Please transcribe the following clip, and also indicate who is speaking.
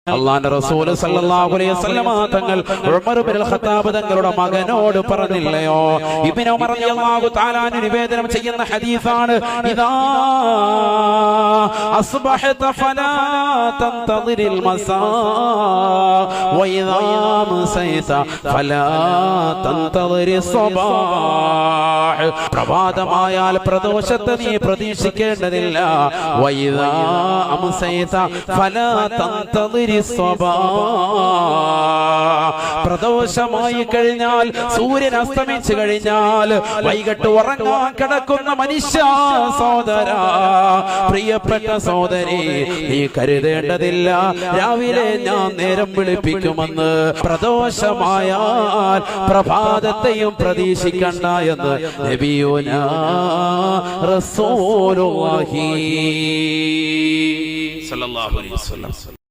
Speaker 1: അല്ലാഹുവിന്റെ റസൂൽ സല്ലല്ലാഹു അലൈഹി വസല്ലം തങ്ങൾ ഉമർ ഇബ്നുൽ ഖത്താബ് തങ്ങളുടെ മകനോട് പറഞ്ഞില്ലയോ? ഇബ്നു ഉമർ റളിയല്ലാഹു തആല നിവേദനം ചെയ്യുന്ന ഹദീസാണ്, ഇദാ അസ്ബഹത ഫലാ തന്തദിരിൽ മസാ വഇദാ അംസൈത ഫലാ തന്തദിരിസ് സബാഹ്. പ്രഭാതമായാൽ പ്രദോഷത്തെ നീ പ്രതീക്ഷിക്കേണ്ടതില്ല. വഇദാ അംസൈത ഫലാ തന്തദിരി പ്രദോഷമായി കഴിഞ്ഞാൽ, സൂര്യൻ അസ്തമിച്ചു കഴിഞ്ഞാൽ, വൈകിട്ട് ഉറങ്ങാൻ കിടക്കുന്ന മനുഷ്യ സഹോദര, പ്രിയപ്പെട്ട സഹോദരി, നീ കരുതേണ്ടതില്ല രാവിലെ ഞാൻ നേരം വിളിപ്പിക്കുമെന്ന്. പ്രദോഷമായാൽ പ്രഭാതത്തെയും പ്രതീക്ഷിക്കണ്ട എന്ന് നബിയുനാ റസൂലുള്ളാഹി സ്വല്ലല്ലാഹു അലൈഹി വസല്ലം